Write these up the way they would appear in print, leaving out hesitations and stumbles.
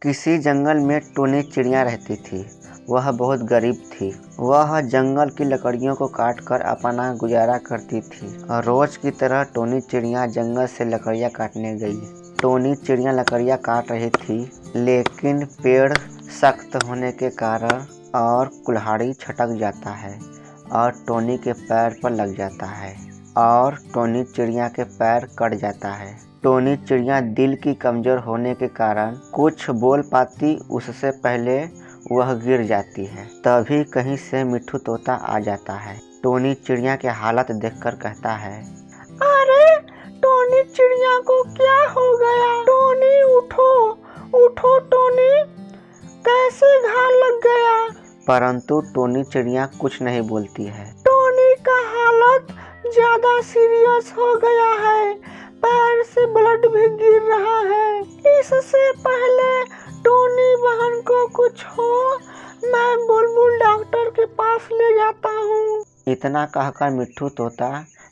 किसी जंगल में टोनी चिड़िया रहती थी। वह बहुत गरीब थी। वह जंगल की लकड़ियों को काटकर अपना गुजारा करती थी। रोज की तरह टोनी चिड़िया जंगल से लकड़ियाँ काटने गई। टोनी चिड़िया लकड़ियाँ काट रही थी, लेकिन पेड़ सख्त होने के कारण और कुल्हाड़ी छटक जाता है और टोनी के पैर पर लग जाता है और टोनी चिड़िया के पैर कट जाता है। टोनी चिड़िया दिल की कमजोर होने के कारण कुछ बोल पाती उससे पहले वह गिर जाती है। तभी कहीं से मिट्ठू तोता आ जाता है। टोनी चिड़िया के हालत देखकर कहता है, अरे टोनी चिड़िया को क्या हो गया? टोनी उठो उठो टोनी, कैसे घाव लग गया? परंतु टोनी चिड़िया कुछ नहीं बोलती है। टोनी का हालत ज्यादा सीरियस हो गया है, पैर से ब्लड भी गिर रहा है। इससे पहले टोनी बहन को कुछ हो, मैं बुलबुल डॉक्टर के पास ले जाता हूँ। इतना कहकर मिट्ठू तोता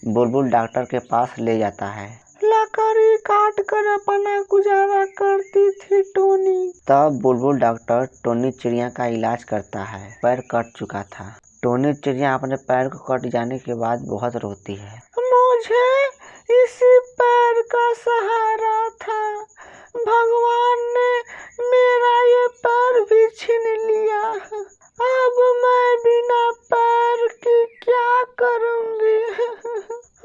बुलबुल डॉक्टर के पास ले जाता है। लकड़ी काट कर अपना गुजारा करती थी टोनी। तब बुलबुल डॉक्टर टोनी चिड़िया का इलाज करता है। पैर कट चुका था। टोनी चिड़िया अपने पैर को कट जाने के बाद बहुत रोती है। मुझे इसी पैर का सहारा था, भगवान ने मेरा ये पैर भी छीन लिया। अब मैं बिना पैर के क्या करूंगी?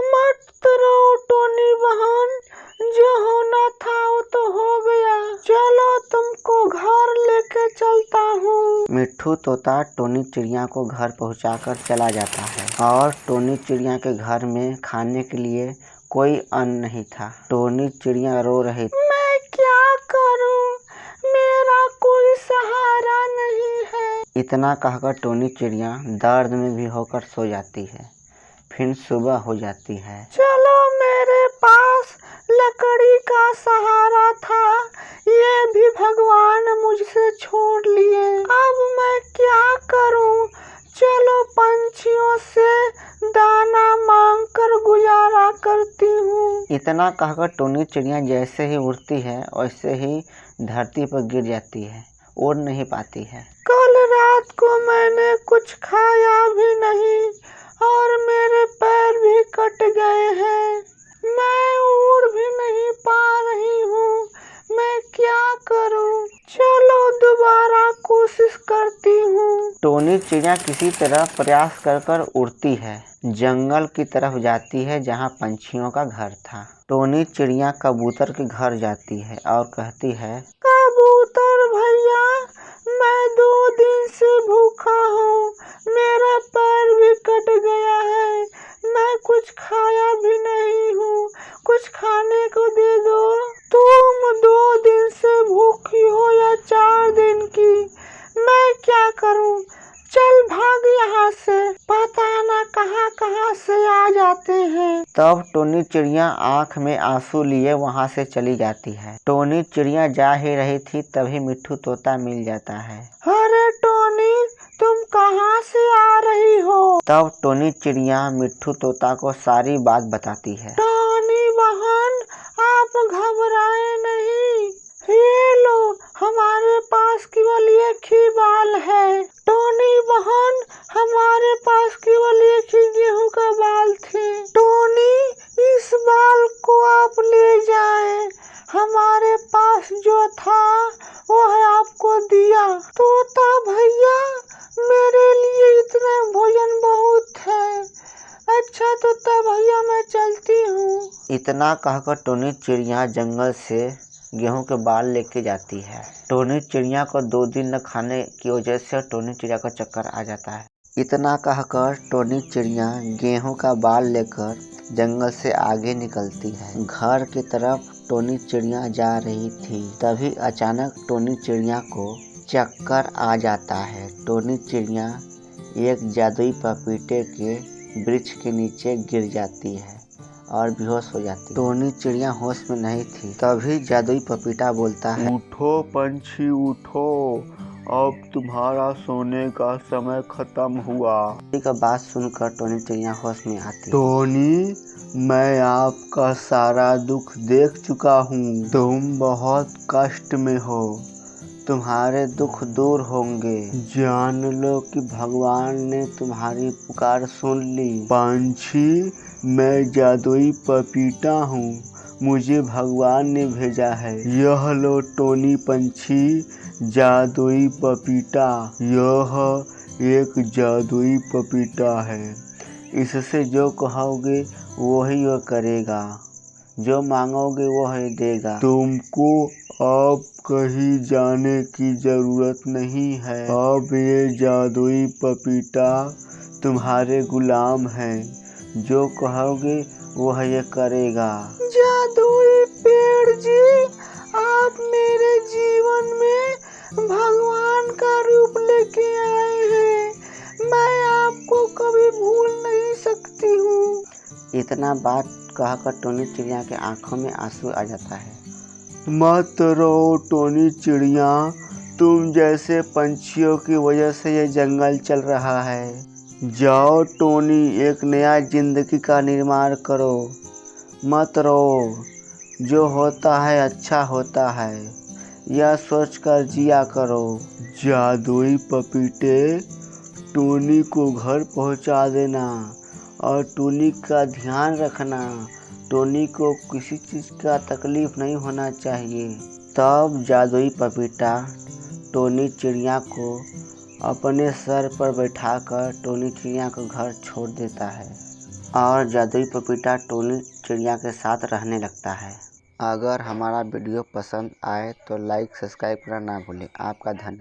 मत रो टोनी बहन, जो होना था वो तो हो गया। चलो तुमको घर लेके चलता हूँ। मिट्ठू तोता टोनी चिड़िया को घर पहुंचाकर चला जाता है और टोनी चिड़िया के घर में खाने के लिए कोई अन्न नहीं था। टोनी चिड़िया रो रही थी। मैं क्या करूं? मेरा कोई सहारा नहीं है। इतना कहकर टोनी चिड़िया दर्द में भी होकर सो जाती है। फिर सुबह हो जाती है। चलो मेरे पास लकड़ी का सहारा था, ये भी भगवान मुझसे छोड़ लिए। अब मैं क्या करूं? चलो पंछियों से दाना मांगकर गुजारा करती हूँ। इतना कहकर टोनी चिड़िया जैसे ही उड़ती है वैसे ही धरती पर गिर जाती है, उड़ नहीं पाती है। कल रात को मैंने कुछ खाया भी नहीं और मेरे पैर भी कट गए हैं। मैं उड़ भी नहीं पा रही हूँ, मैं क्या करूँ? चलो दोबारा कोशिश करती हूँ। टोनी चिड़िया किसी तरह प्रयास कर उड़ती है। जंगल की तरफ जाती है जहाँ पंछियों का घर था। टोनी चिड़िया कबूतर के घर जाती है और कहती है, कबूतर भैया, मैं 2 दिन से भूखा हूँ, मेरा पैर भी कट गया है, मैं कुछ खाया भी नहीं हूँ, कुछ खाने को दे दो। तुम 2 दिन से भूखी हो या 4 दिन की, मैं क्या करूँ? चल भाग यहाँ से, पता ना कहाँ कहाँ से आ जाते हैं। तब टोनी चिड़िया आंख में आंसू लिए वहां से चली जाती है। टोनी चिड़िया जा ही रही थी तभी मिट्ठू तोता मिल जाता है। अरे टोनी, तुम कहाँ से आ रही हो? तब टोनी चिड़िया मिट्ठू तोता को सारी बात बताती है। टोनी बहन, आप घबराए नहीं, ये लो, हमारे पास केवल एक ही बाल है। टोनी बहन, हमारे पास केवल एक ही गेहूं का बाल थे। टोनी, इस बाल को आप ले जाएं, हमारे पास जो था वह आपको दिया। तोता भैया, मेरे लिए इतना भोजन बहुत है। अच्छा तोता भैया, मैं चलती हूँ। इतना कहकर टोनी चिड़िया जंगल से गेहूं के बाल लेके जाती है। टोनी चिड़िया को 2 दिन न खाने की वजह से टोनी चिड़िया को चक्कर आ जाता है। इतना कहकर टोनी चिड़िया गेहूं का बाल लेकर जंगल से आगे निकलती है। घर की तरफ टोनी चिड़िया जा रही थी तभी अचानक टोनी चिड़िया को चक्कर आ जाता है। टोनी चिड़िया एक जादुई पपीते के वृक्ष के नीचे गिर जाती है और बेहोश हो जाती है। टोनी चिड़िया होश में नहीं थी तभी जादुई पपीता बोलता है, उठो पंछी उठो, अब तुम्हारा सोने का समय खत्म हुआ। का बात सुनकर टोनी चिड़िया होश में आती है। टोनी, मैं आपका सारा दुख देख चुका हूँ, तुम बहुत कष्ट में हो, तुम्हारे दुख दूर होंगे। जान लो कि भगवान ने तुम्हारी पुकार सुन ली। पंछी, मैं जादुई पपीता हूँ, मुझे भगवान ने भेजा है। यह लो टोनी पंछी, जादुई पपीता। यह एक जादुई पपीता है। इससे जो कहोगे वही वह करेगा, जो मांगोगे वह देगा। तुमको अब कहीं जाने की जरूरत नहीं है। अब ये जादुई पपीता तुम्हारे गुलाम है, जो कहोगे वह ये करेगा। जादुई पेड़ जी, आप मेरे जीवन में भगवान का रूप लेके आए हैं। मैं आपको कभी भूल नहीं सकती हूँ। इतना बात कहकर टोनी चिड़िया के आंखों में आंसू आ जाता है। मत रो टोनी चिड़िया, तुम जैसे पंछियों की वजह से ये जंगल चल रहा है। जाओ टोनी, एक नया जिंदगी का निर्माण करो। मत रो, जो होता है अच्छा होता है, यह सोचकर जिया करो। जादुई पपीते, टोनी को घर पहुंचा देना और टोनी का ध्यान रखना। टोनी को किसी चीज़ का तकलीफ नहीं होना चाहिए। तब जादुई पपीता टोनी चिड़िया को अपने सर पर बैठाकर टोनी चिड़िया को घर छोड़ देता है और जादुई पपीता टोनी चिड़िया के साथ रहने लगता है। अगर हमारा वीडियो पसंद आए तो लाइक सब्सक्राइब करना ना भूलें। आपका धन्यवाद।